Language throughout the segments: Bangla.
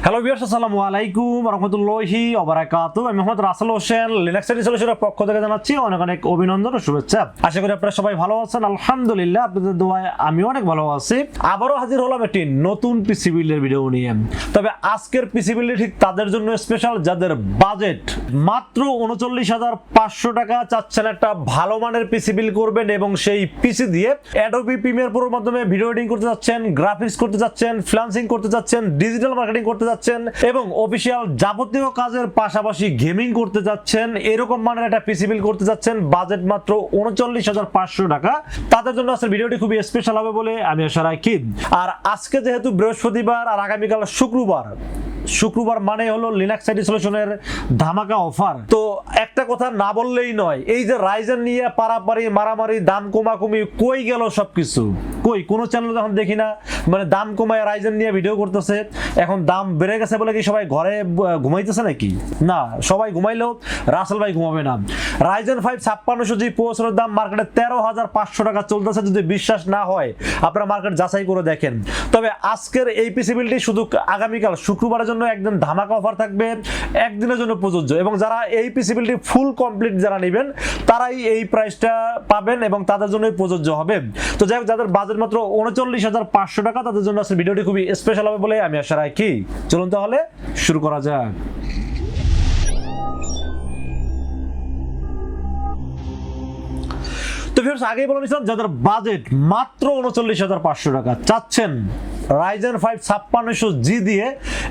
হ্যালো ভিউয়ার্স, আসসালামু আলাইকুম ওয়া রাহমাতুল্লাহি ওয়া বারাকাতুহু। আমি মোহাম্মদ রাসেল হোসেন, লিনাক্স সলিউশনের পক্ষ থেকে জানাচ্ছি অনেক অনেক অভিনন্দন ও শুভেচ্ছা। আশা করি আপনারা সবাই ভালো আছেন। আলহামদুলিল্লাহ, আপনাদের দোয়ায় আমি অনেক ভালো আছি। আবারও হাজির হলাম একটি নতুন পিসি বিল্ডের ভিডিও নিয়ে। তবে আজকের পিসি বিল্ড ঠিক তাদের জন্য স্পেশাল যাদের বাজেট মাত্র ৩৯,৫০০ টাকা চাচ্ছেন একটা ভালো মানের পিসি বিল্ড করবেন এবং সেই পিসি দিয়ে অ্যাডোবি প্রিমিয়ার প্রোর মাধ্যমে ভিডিও এডিটিং করতে যাচ্ছেন, গ্রাফিক্স করতে যাচ্ছেন, ফ্রিল্যান্সিং করতে যাচ্ছেন, ডিজিটাল মার্কেটিং করতে যাচ্ছেন এবং অফিশিয়াল যাবতীয় কাজের পাশাপাশি গেমিং করতে যাচ্ছেন, এরকম মানের একটা পিসি বিল্ড করতে যাচ্ছেন, বাজেট মাত্র ৩৯,৫০০ টাকা। তাদের জন্য আজকের ভিডিওটি খুবই স্পেশাল হবে বলে আমি আশা রাখি। আর আজকে যেহেতু বৃহস্পতিবার আর আগামীকাল শুক্রবার মানে হলো লিনাক্স সলিউশনের ধামাকা অফার। তো একটা কথা না বললেই নয়, এই যে রাইজেন নিয়ে পারাপারি মারামারি দাম কমাকমি কই গেল সবকিছু, কই কোনো চ্যানেল যখন দেখি না মানে দাম কমায় রাইজেন নিয়ে ভিডিও করতেছে। এখন দাম বেড়ে গেছে বলে কি সবাই ঘরে ঘুমাইতেছে নাকি? না, সবাই ঘুমাইলেও রাসেল ভাই ঘুমাবে না। রাইজেন 5 5600 জি প্রসেসরের দাম মার্কেটে 13,৫০০ টাকা চলতেছে। যদি বিশ্বাস না হয় আপনারা মার্কেট যাচাই করে দেখেন। তবে আজকের এই পিসি বিলটি শুধু আগামীকাল শুক্রবারের জন্য একদিন ধামাকা অফার থাকবে, একদিনের জন্য প্রযোজ্য এবং যারা এই পিসি বিলটি ফুল কমপ্লিট যারা নেবেন তারাই এই প্রাইসটা পাবেন এবং তাদের জন্যই প্রযোজ্য হবে। তো যাই হোক, যাদের বাজেট মাত্র ৩৯,৫০০ টাকা তাদের জন্য আজকের ভিডিওটি খুবই স্পেশাল হবে বলে আমি আশা রাখি। চলুন তাহলে শুরু করা যাক। তো ভিউয়ার্স, আগেই বলে নিয়েছিলাম যাদের বাজেট মাত্র ৩৯,৫০০ টাকা চাচ্ছেন রাইজেন 5 5600 জি দিয়ে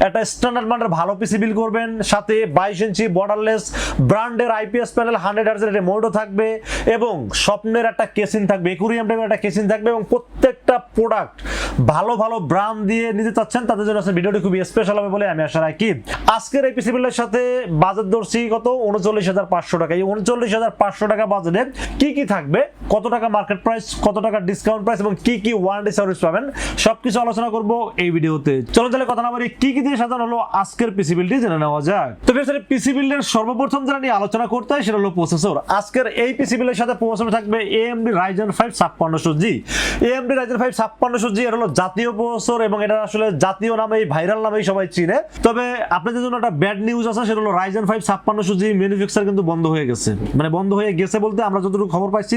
একটা স্ট্যান্ডার্ড মানের ভালো পিসি বিল করবেন, সাথে 22 ইঞ্চি বর্ডারলেস ব্র্যান্ডের আইপিএস প্যানেল 100 হার্জ এর মোডও থাকবে এবং স্বপ্নের একটা কেসিং থাকবে, একুরিয়াম টাইপের একটা কেসিং থাকবে এবং প্রত্যেকটা প্রোডাক্ট ভালো ভালো ব্র্যান্ড দিয়ে নিতে চাচ্ছেন তাদের জন্য আজকের ভিডিওটি খুবই স্পেশাল হবে বলে আমি আশা রাখি। আজকের এই পিসি বিলের সাথে বাজেট দর্শি কত ৩৯,৫০০ টাকা। এই ৩৯,৫০০ টাকা বাজেটে কি কি থাকবে, কত টাকা মার্কেট প্রাইস, কত টাকা ডিসকাউন্ট প্রাইস এবং কি কি ওয়ারেন্টি সার্ভিস পাবেন সবকিছু আলোচনা করব এই ভিডিওতে। চলো তাহলে কথা না বলি, কি কি দিয়ে সাজানো হলো আজকের পিসি বিলটি জেনে নেওয়া যাক। তো ভিউয়ার্স, পিসি বিলের সর্বপ্রথম যেটা নিয়ে আলোচনা করতে হয় সেটা হলো প্রসেসর। আজকের এই পিসি বিলের সাথে প্রসেসর থাকবে AMD Ryzen 5 5600 জি। AMD Ryzen 5 5600 জি এর হলো জাতীয় প্রসেসর এবং এটা আসলে জাতীয় নামেই ভাইরাল নামেই সবাই চিনে। তবে আপনাদের জন্য একটা ব্যাড নিউজ আছে, সেটা হলো Ryzen 5 5600 জি ম্যানুফ্যাকচার কিন্তু বন্ধ হয়ে গেছে। মানে বন্ধ হয়ে গেছে বলতে আমরা যতটুকু খবর পাইছি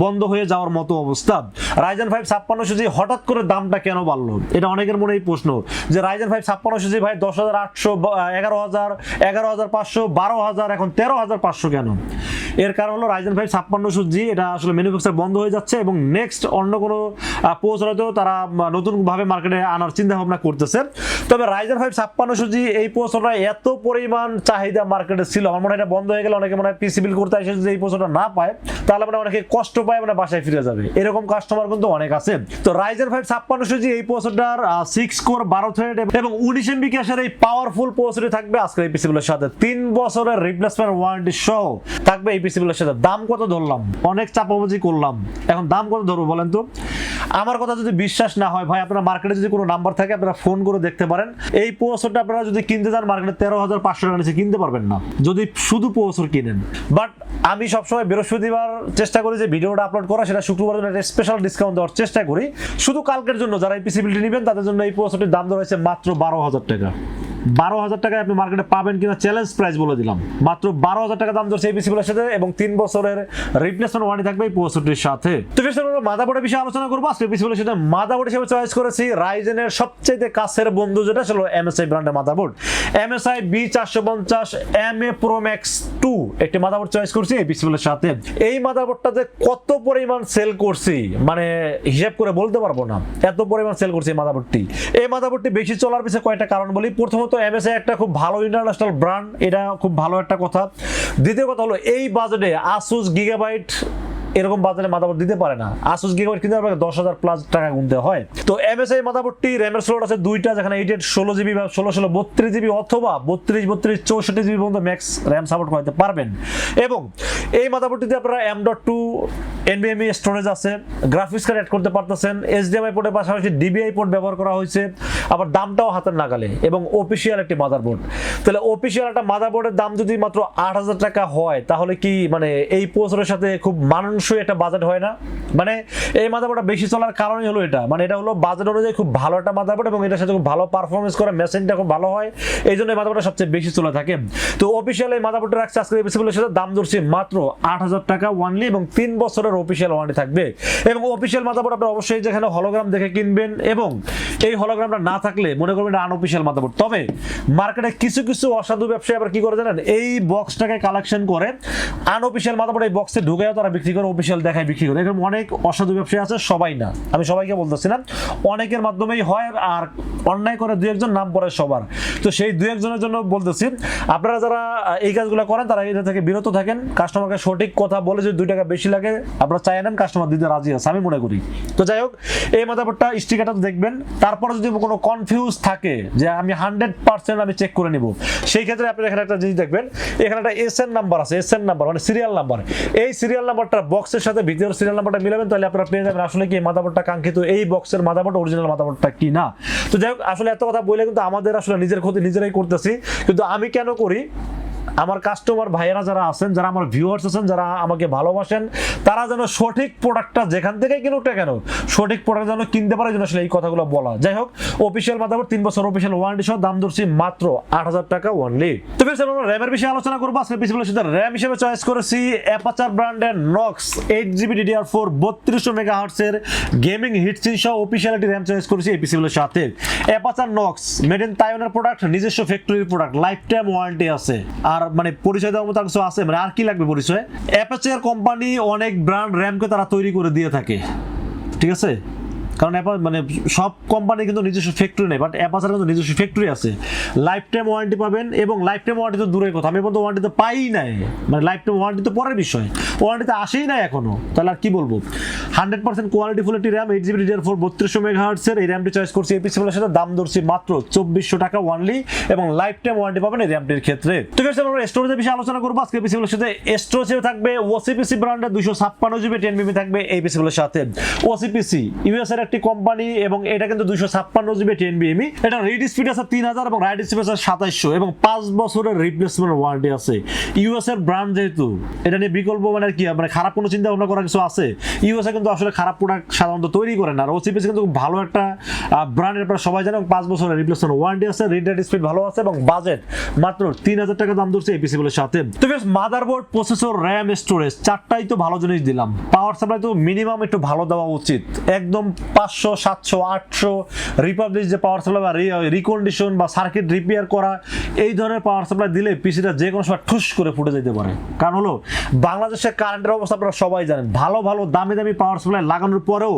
বন্ধ হয়ে যাওয়ার মতো অবস্থা। Ryzen 5 5600 জি হঠাৎ করে দামটা কেন বাড়লো, এটা অনেকের মনে এই প্রশ্ন যে Ryzen 5 5600 জি ভাই 10,800 11,000 11,500 12,000 এখন 13,500 কেন? এর কারণ হলো Ryzen 5 5600 জি এটা আসলে ম্যানুফ্যাকচার বন্ধ হয়ে যাচ্ছে এবং নেক্সট অন্য কোনো প্রসেসরেও তারা নতুন ভাবে মার্কেটে আনার চিন্তা ভাবনা করতেছে। তবে Ryzen 5 5600 জি এই প্রসেসরটা এত পরিমাণ চাহিদা মার্কেটে ছিল, আমার মনে হয় এটা বন্ধ হয়ে গেলে অনেকে মনে হয় পিসি বিল করতে এসে যদি এই প্রসেসরটা না পায় তাহলে মানে অনেকে কষ্ট পায়, মানে বাসায় ফিরে যাবে, এরকম কাস্টমার কিন্তু অনেক আছে। তো Ryzen 5 5600 জি এই প্রসেসরটার 6 কোর 12 থ্রেড এবং 19 MB ক্যাশের এই পাওয়ারফুল প্রসেসরটি থাকবে আজকের এই পিসিগুলোর সাথে। 3 বছরের রিপ্লেসমেন্ট ওয়ারেন্টি সহ থাকবে এই পিসিগুলোর সাথে। দাম কত ধরলাম, অনেক চাপাবাজি করলাম, এখন দাম কত ধরবো বলেন তো? আমার কথা যদি বিশ্বাস না হয় ভাই, আপনারা মার্কেটে যদি কোনো নাম্বার থাকে আপনারা ফোন করে দেখতে পারেন। এই প্রসেসরটা আপনারা যদি কিনতে যান মার্কেটে 13,500 টাকা নিচে কিনতে পারবেন না যদি শুধু প্রসেসর কিনেন। বাট আমি সবসময় বৃহস্পতিবার চেষ্টা করি যে ভিডিওটা আপলোড করা, সেটা শুক্রবার জন্য একটা স্পেশাল ডিসকাউন্ট দেওয়ার চেষ্টা করি। শুধু কালকের জন্য যারা এই পিসি বিলটি নেবেন তাদের জন্য এই প্রসেসরটির দাম ধরা হয়েছে মাত্র 12,000 টাকা। 12,000 টাকায় আপনি মার্কেটে পাবেন কিনা চ্যালেঞ্জ প্রাইস বলে দিলাম। মাত্র 12,000 টাকা দাম ধরছে এই পিসি বিলের সাথে এবং 3 বছরের রিপ্লেসমেন্ট ওয়ারেন্টি থাকবে এই প্রসেসরটির সাথে। তো ফির মাদারবোর্ডের বিষয়ে আলোচনা করবো। আজকে পিসি বিলের সাথে মাদারবোর্ড হিসেবে চয়েস করেছি রাইজেনের সবচেয়ে কাছের বন্ধু যেটা ছিল MSI ব্র্যান্ডের motherboard. MSI B450 MA Pro Max 2 একটি মাদারবোর্ড চয়েস করছি এই পিসি বিলের সাথে। এই মাদারবোর্ডটা যে কত পরিমাণ সেল করছি মানে হিসাব করে বলতে পারবো না, এত পরিমাণ সেল করছি এই মাদারবোর্ডটি। এই মাদারবোর্ডটি বেশি চলার পিছনে কয়েকটা কারণ বলি। প্রথমত MSI একটা খুব ভালো ইন্টারন্যাশনাল ব্র্যান্ড, এটা খুব ভালো একটা কথা। দ্বিতীয় কথা হলো এই বাজেটে Asus Gigabyte এরকম বাজারে মাদারবোর্ড দিতে পারে না। Asus Gigabyte কিনতে আপনাকে 10,000 প্লাস টাকা গুনতে হয়। তো MSI মাদারবোর্ডটি র্যামের স্লট আছে দুইটা, যেখানে 8 16 জিবি বা 16 32 জিবি অথবা 32 32 64 জিবি পর্যন্ত ম্যাক্স র্যাম সাপোর্ট করতে পারবেন। এবং এই মাদারবোর্ডটিতে আপনারা M.2 NVMe স্টোরেজ আছে, গ্রাফিক্স কার্ড অ্যাড করতে পারতেছেন, HDMI পোর্টের পাশাপাশি DVI পোর্ট ব্যবহার করা হয়েছে, আবার দামটাও হাতের নাগালে এবং অফিসিয়াল একটি মাদারবোর্ড। তাহলে অফিসিয়াল একটা মাদারবোর্ডের দাম যদি মাত্র 8,000 টাকা হয় তাহলে কি মানে এই প্রসেসরের সাথে খুব মানানসই একটা বাজেট হয় না? মানে এই মাদারবোর্ডটা বেশি চলার কারণই হলো এটা, মানে এটা হলো বাজেট অনুযায়ী খুব ভালো একটা মাদারবোর্ড এবং এটার সাথে খুব ভালো পারফরমেন্স করে, মেশিনটা খুব ভালো হয়, এই জন্য এই মাদারবোর্ডটা সবচেয়ে বেশি চলে থাকে। তো অফিসিয়াল এই মাদারবোর্ডটা রাখছে আজকে এপিসিবলের সাথে, দাম ধরছি মাত্র 8,000 টাকা ওয়ানলি এবং 3 বছরের অফিসিয়াল ওয়ারেন্টি থাকবে। এবং অফিসিয়াল মাদারবোর্ড আপনারা অবশ্যই যেখানে হলোগ্রাম দেখে কিনবেন এবং এই হলোগ্রামটা না থাকলে মনে করবেন এটা আনঅফিসিয়াল মাদারবোর্ড। তবে মার্কেটে কিছু কিছু অসাধু ব্যবসায়ী আবার কি করে জানেন, এই বক্সটাকে কালেকশন করে আনঅফিসিয়াল মাদারবোর্ড এই বক্সে ঢুকেও তারা বিক্রি করে, অফিসিয়াল দেখায় বিক্রি করে। এরকম অনেক অসাধু ব্যবসায়ী আছে, সবাই না, আমি সবাইকে বলতেছি না, অনেকের মাধ্যমেই হয় আর অন্যায় করে 2-1 নাম পড়ে সবার। তো সেই 2-1 জন্য বলতেছি, আপনারা যারা এই কাজগুলো করেন তারা এটা থেকে বিরত থাকেন। কাস্টমারকে সঠিক কথা বলে যদি 2 টাকা বেশি লাগে আপনারা চাই নেন, কাস্টমার দিতে রাজি আছে আমি মনে করি। তো যাই হোক, এই মাদারবোর্ডটা স্টিকারটা দেখবেন, তারপরে যদি কোনো কনফিউজ থাকে যে আমি 100% আমি চেক করে নিব, সেই ক্ষেত্রে আপনি এখানে একটা জিনিস দেখবেন, এখানে একটা এসএন নাম্বার আছে, এসএন নাম্বার মানে সিরিয়াল নাম্বার। এই সিরিয়াল নাম্বারটা বক্সের সাথে ভিতরের সিরিয়াল নাম্বারটা মিলাবেন, তাহলে আপনারা পেয়ে যাবেন আসলে কি এই মাদারবোর্ডটা কাঙ্ক্ষিত এই বক্সের মাদারবোর্ড অরিজিনাল মাদারবোর্ডটা কি না। তো যাই হোক, আসলে এত কথা বলে কিন্তু আমাদের আসলে নিজের ক্ষতি নিজেরাই করতেছি। কিন্তু আমি কেন করি, আমার কাস্টমার ভাইয়েরা যারা আছেন, যারা আমার ভিউয়ার্স আছেন, যারা আমাকে ভালোবাসেন, তারা যেন সঠিক প্রোডাক্টটা যেখান থেকে কিনুক না কেন সঠিক প্রোডাক্ট যেন কিনতে পারে, জন্য আসলে এই কথাগুলো বলা। যাই হোক, অফিসিয়াল মাদারবোর্ড 3 বছর অফিসিয়াল ওয়ারেন্টি সহ, দাম ধরছি মাত্র 8,000 টাকা ওনলি। তো ফ্রেন্ডস, আমরা র‍্যামের বিষয়ে আলোচনা করব। আজকে পিসিবিলের সাথে র‍্যাম হিসেবে চয়েস করেছি অ্যাপাচার ব্র্যান্ডের নক্স 8GB DDR4 3200 মেগাহার্টজ এর গেমিং হিটসিন সহ অফিসিয়ালিটি র‍্যাম চয়েস করেছি এই পিসিবিলের সাথে। অ্যাপাচার নক্স মেড ইন তাইওয়ানের প্রোডাক্ট, নিজস্ব ফ্যাক্টরির প্রোডাক্ট, লাইফ টাইম ওয়ারেন্টি আছে। আর মানে পরিচয় দেওয়ার মতো কিছু আছে, মানে আর কি লাগবে পরিচয়? অ্যাপাচার কোম্পানি অনেক ব্র্যান্ড র‍্যামকে তারা তৈরি করে দিয়ে থাকে, ঠিক আছে? কারণ মানে সব কোম্পানি কিন্তু নিজস্ব ফ্যাক্টরি নেই, বাট অ্যাপাচার কিন্তু নিজস্ব ফ্যাক্টরি আছে। লাইফ টাইম ওয়ারেন্টি পাবেন এবং লাইফ টাইম ওয়ারেন্টি তো দূরের কথা, আমি পর্যন্ত ওয়ারেন্টি তো পাই নাই, মানে লাইফ টাইম ওয়ারেন্টি তো পরের বিষয়, ওয়ারেন্টিতে আসেই নাই এখনো, তাহলে আর কি বলবো। 100% কোয়ালিটি ফুল একটি র্যাম 8GB DDR4 3200 মেগাহার্টজ এর এই র্যামটি চয়েস করছি এই পিসিবিলের সাথে, দাম ধরছি মাত্র 2400 টাকা ওয়ানলি এবং লাইফ টাইম ওয়ারেন্টি পাবেন এই র্যামটির ক্ষেত্রে। তো ফ্রেন্ডস, আমরা স্টোরেজের বিষয়ে আলোচনা করব আজকে পিসিবিলের সাথে। স্টোরেজে থাকবে OCPC ব্র্যান্ডের 256GB 10BB থাকবে এই পিসিবিলের সাথে। OCPC ইউএস এর একটি কোম্পানি এবং এটা কিন্তু 256GB 10BB, এটা রিড স্পিড আছে 3000 এবং রাইট স্পিড আছে 2700 এবং 5 বছরের রিপ্লেসমেন্ট ওয়ারেন্টি আছে। ইউএস এর ব্র্যান্ড যেহেতু, এটা নিয়ে বিকল্প মানে কি, মানে খারাপ কোনো চিন্তা ভাবনা করার কিছু আছে? ইউএস এ কিন্তু আসলে খারাপ প্রোডাক্ট সাধারণত তৈরি করে না, আর OCPC কিন্তু ভালো একটা ব্র্যান্ডের, আপনারা সবাই জানেন, 5 বছরের রিপ্লেসমেন্ট ওয়ারেন্টি আছে, রিড স্পিড ভালো আছে এবং বাজেট মাত্র 3000 টাকা দাম ধরছে এই পিসিবিলের সাথে। তো friends, motherboard, processor, RAM, storage চারটাই তো ভালো জিনিস দিলাম। পাওয়ার সাপ্লাই তো মিনিমাম একটু ভালো দেওয়া উচিত, একদম 500, 700, 800 রিপাবলিশ যে পাওয়ার সাপ্লাই বা রিকন্ডিশন বা সার্কিট রিপেয়ার করা, এই ধরনের পাওয়ার সাপ্লাই দিলে পিসিটা যে কোনো সময় ঠুস করে ফুটে যেতে পারে। কারণ হলো বাংলাদেশের কারেন্টের অবস্থা আপনারা সবাই জানেন, ভালো ভালো দামি দামি পাওয়ার সাপ্লাই লাগানোর পরেও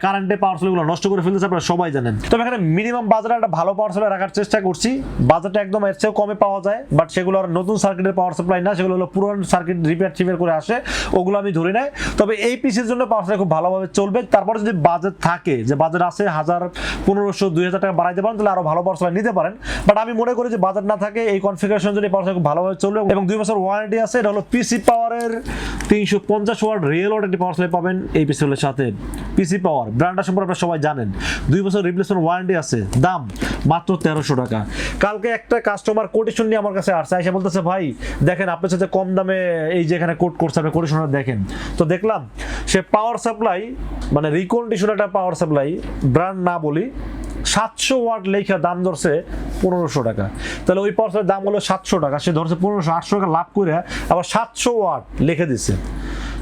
কারেন্টের পাওয়ার সাপ্লাইগুলো নষ্ট করে ফেলতেছে, আপনারা সবাই জানেন। তবে এখানে মিনিমাম বাজারে একটা ভালো পাওয়ার সাপ্লাই রাখার চেষ্টা করছি, বাজারটা একদম এর চেয়েও কমে পাওয়া যায়, বাট সেগুলো আর নতুন সার্কিটের পাওয়ার সাপ্লাই না, সেগুলো হলো পুরনো সার্কিট রিপেয়ার করে আসে, ওগুলো আমি ধরি নাই। তবে এই পিসির জন্য পাওয়ার সাপ্লাই খুব ভালোভাবে চলবে। তারপরে যদি বাজেট থাকে, যে বাজেট আছে 1000, 1500, 2000 টাকা বাড়াইতে পারেন, তাহলে আরো ভালো পাওয়ার সাপ্লাই নিতে পারেন। বাট আমি মনে করি যে বাজেট না থাকে, এই কনফিগারেশন যদি পাওয়ার সাপ্লাই খুব ভালোভাবে চলবে এবং 2 বছর ওয়ারেন্টি আছে। এটা হলো পিসি পাওয়ারের 350 ওয়াট রিয়েল ওয়াট একটি পাওয়ার সাপ্লাই পাবেন এই পিসির সাথে। পিসি পাওয়ার ব্র্যান্ডটা সম্পর্কে আপনারা সবাই জানেন, 2 বছর রিপ্লেসমেন্ট ওয়ারেন্টি আছে, দাম মাত্র 1300 টাকা। কালকে একটা কাস্টমার কোটেশন নিয়ে আমার কাছে আসছে, এসে বলতেছে ভাই দেখেন আপনার সাথে কম দামে এই যে এখানে কোট করছে, আপনি কোটেশনটা দেখেন। তো দেখলাম সে পাওয়ার সাপ্লাই মানে রিকন্ডিশন একটা পাওয়ার সাপ্লাই, ব্র্যান্ড না বলি, 700 ওয়াট লেখা দাম ধরছে 1500 টাকা। তাহলে ওই পাওয়ার সাপ্লাই দাম হলো 700 টাকা, সে ধরছে 1500, 800 টাকা লাভ করে আবার 700 ওয়াট লিখে দিচ্ছে।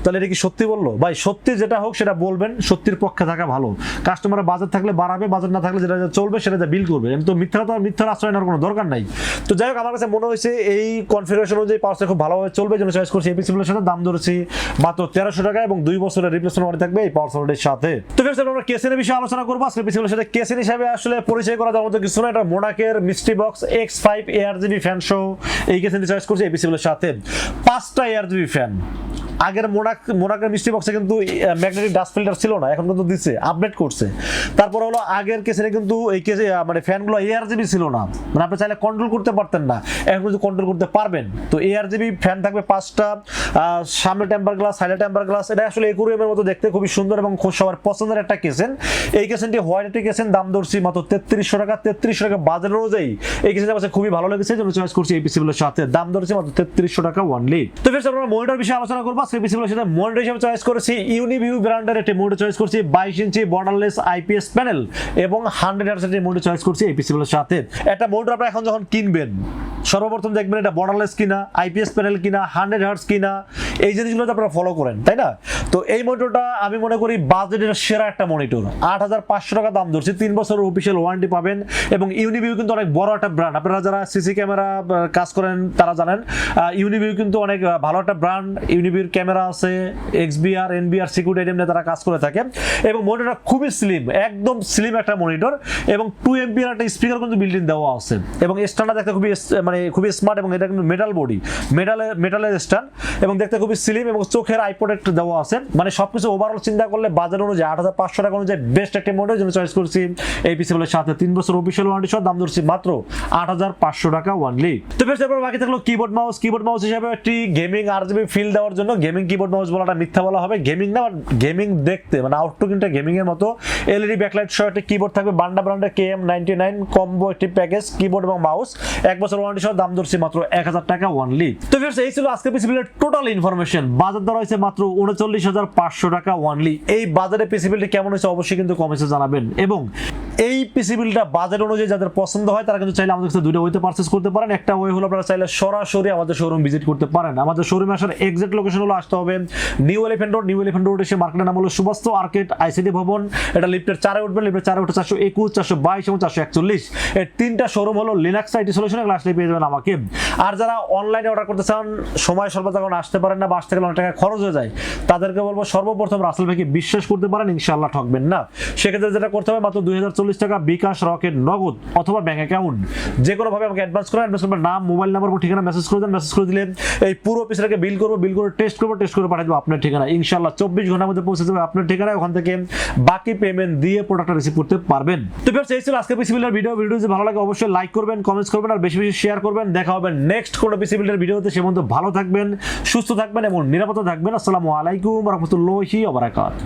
তাহলে এটা কি সত্যি বললো? ভাই সত্যি যেটা হোক সেটা বলবেন, সত্যির পক্ষে থাকা ভালো। কাস্টমারের বাজার থাকলে বাড়াবে, বাজার না থাকলে যেটা চলবে সেটা বিল করবে, এমনি তো মিথ্যার আশ্রয় নেওয়ার কোনো দরকার নাই। তো যাই হোক, আমার কাছে মনে হয়েছে এই কনফিগারেশন অনুযায়ী পাওয়ার সাপ্লাই খুব ভালোভাবে চলবে, জন্য চয়েস করছি এই পিসিবিলের সাথে, দাম ধরেছি মাত্র 1300 টাকা এবং 2 বছরের রিপ্লেসমেন্ট ওয়ারেন্টি থাকবে এই পাওয়ার সাপ্লাইয়ের সাথে। তো ফ্রেন্ডস, আমরা কেসিনের বিষয়ে আলোচনা করবো আজকে পিসিবিলের সাথে। কেসিন হিসাবে আসলে পরিচয় করা দেওয়ার মতো কিছু না, এটা মোনাকের MysteryBox X5 ARGB fan show, এই কেসিনটি চয়েস করছি এই পিসিবিলের সাথে। 5টা ARGB ফ্যান, আগের মোনাকের মিস্ট্রি বক্সে কিন্তু ম্যাগনেটিক ডাস্ট ফিল্টার ছিল না, এখন কিন্তু দিচ্ছে, আপডেট করছে। তারপর হলো আগের কেসে কিন্তু এই কেসে মানে ফ্যানগুলো ARGB ছিল না, মানে আপনি চাইলে কন্ট্রোল করতে পারতেন না, এখন কিন্তু কন্ট্রোল করতে পারবেন। তো ARGB ফ্যান থাকবে 5টা, সামনে টেম্পার গ্লাস, সাইডে টেম্পার গ্লাস। এটা আসলে একুরিয়ামের মতো দেখতে খুবই সুন্দর এবং সবার পছন্দের একটা কেসেন। এই কেসেনটি হোয়াইট কেসেন, দাম ধরছি মাত্র 3300 টাকা। 3300 টাকা বাজার অনুযায়ী এই কেসেনটা আমার খুবই ভালো লেগেছে, যেন চয়েস করছি এই পিসিগুলোর সাথে। দাম ধরছি মাত্র 3300 টাকা অনলি। তো ফ্রেন্ডস আমরা মনিটর বিষয়ে আলোচনা করব। সেই পিসিগুলোর সাথে মনিটর হিসেবে চয়েস করেছি ইউনিভিউ ব্র্যান্ডের একটি মনিটর চয়েস করছি, 22 ইঞ্চি বর্ডারলেস IPS প্যানেল এবং 100 হার্টজ এর মনিটর চয়েস করছি এই পিসিগুলোর সাথে। একটা মনিটর আপনারা এখন যখন কিনবেন সর্বপ্রথম দেখবেন এটা বর্ডারলেস কিনা, IPS প্যানেল কিনা, 100 হার্টজ কিনা, এই জিনিসগুলো আপনারা ফলো করেন, তাই না? তো এই মনিটরটা আমি মনে করি বাজেটের সেরা একটা মনিটর। 8500 টাকা দাম ধরছি, 3 বছরের অফিসিয়াল ওয়ারেন্টি পাবেন এবং ইউনিভিউ কিন্তু অনেক বড় একটা ব্র্যান্ড। আপনারা যারা সিসি ক্যামেরা কাজ করেন তারা জানেন ইউনিভিউ কিন্তু অনেক ভালো একটা ব্র্যান্ড। ইউনিভিউর ক্যামেরা আছে, XBR NBR সিকিউরিটি আইটেম নিয়ে তারা কাজ করে থাকে এবং মনিটরটা খুবই স্লিম, একদম স্লিম একটা মনিটর এবং 2 এমপিআর একটা স্পিকার কিন্তু বিল্ট ইন দেওয়া আছে এবং স্ট্যান্ডটা দেখতে খুবই মানে খুবই স্মার্ট এবং এটা কিন্তু মেটাল বডি, মেটালের স্ট্যান্ড এবং দেখতে খুবই স্লিম এবং চোখের আই প্রোটেক্ট দেওয়া আছে। মানে সবকিছু ওভারঅল চিন্তা করলে বাজার অনুযায়ী 8500 টাকা অনুযায়ী বেস্ট একটা মনিটর জন্য চয়েস করছি এই পিসিগুলোর সাথে। 3 বছর অফিসিয়াল ওয়ারেন্টি সহ দাম ধরছি মাত্র 8500 টাকা অনলি। তো ফ্রেন্ডস এরপর বাকি থাকলো কিবোর্ড মাউস। কিবোর্ড মাউস হিসেবে একটি গেমিং RGB ফিল দেওয়ার জন্য গেমিং কিবোর্ড মাউস বলাটা মিথ্যা বলা হবে, গেমিং না, গেমিং দেখতে মানে আউটলুক কিন্তু গেমিং এর মতো। LED ব্যাকলাইট সহ একটা কিবোর্ড থাকবে, বান্ডা ব্র্যান্ডের KM99 কম্বো একটি প্যাকেজ কিবোর্ড এবং মাউস, 1 বছর ওয়ারেন্টি সহ দাম ধরছি মাত্র 1000 টাকা অনলি। তো ফ্রেন্ডস এই ছিল আজকে পিসি বিল্ডের টোটাল ইনফরমেশন। বাজার দর হয়েছে মাত্র 39500 টাকা অনলি। এই বাজারে পিসি বিল্ডটি কেমন হয়েছে অবশ্যই কিন্তু কমেন্টে জানাবেন এবং এই পিসি বিল্ডটা বাজেট অনুযায়ী যাদের পছন্দ হয় তারা কিন্তু চাইলে আমাদের কাছে দুটো ওয়েতে পারচেজ করতে পারেন। একটা ওয়ে হলো আপনারা চাইলে সরাসরি আমাদের শোরুম ভিজিট করতে পারেন। আমাদের শোরুমে আসার এক্সাক্ট লোকেশন হলো আসতে হবে নিউ এলিফ্যান্ট রোড এসে মার্কেটের নাম হলো সুবাস্তু আর্কেড ICT ভবন। এটা লিফটের 4 এ উঠবেন, লিফটের 4 এ উঠে 421 422 এবং 441 এই তিনটা শোরুম হলো লিনাক্স IT সলিউশন, এগুলো আসলে পেয়ে যাবেন আমাকে। আর যারা অনলাইনে অর্ডার করতে চান, সময় স্বল্পতা কারণে আসতে পারেন না বা আসতে গেলে অনেক টাকা খরচ হয়ে যায়, তাদেরকে বলবো সর্বপ্রথম রাসেল ভাইকে বিশ্বাস করতে পারেন, ইনশাআল্লাহ ঠকবেন না। সেক্ষেত্রে যেটা করতে হবে মাত্র 2040 টাকা বিকাশ, রকেট, নগদ অথবা ব্যাংক অ্যাকাউন্ট যে কোনো ভাবে আমাকে অ্যাডভান্স করেন। অ্যাডভান্স করবেন, নাম, মোবাইল নাম্বার, ঠিকানা মেসেজ করে দেন। মেসেজ করে দিলে এই পুরো পিসটাকে বিল করবো, বিল করে টেস্ট করবো, টেস্ট করে পাঠিয়ে দেবো আপনার ঠিকানা। ইনশাআল্লাহ 24 ঘন্টার মধ্যে পৌঁছে যাবে আপনার ঠিকানায়। ওখান থেকে বাকি পেমেন্ট দিয়ে প্রোডাক্টটা রিসিভ করতে পারবেন। তো ফ্রেন্ডস এই ছিল আজকে পিসি বিল্ডের ভিডিও। ভিডিও যদি ভালো লাগে অবশ্যই লাইক করবেন, কমেন্টস করবেন আর বেশি বেশি শেয়ার করবেন। দেখা হবে নেক্সট কোনো পিসি বিল্ডের ভিডিওতে। সে পর্যন্ত ভালো থাকবেন, সুস্থ থাকবেন এবং নিরাপদে থাকবেন। আসসালামু আলাইকুম ওয়া রাহমাতুল্লাহি ওয়া বারাকাতুহু।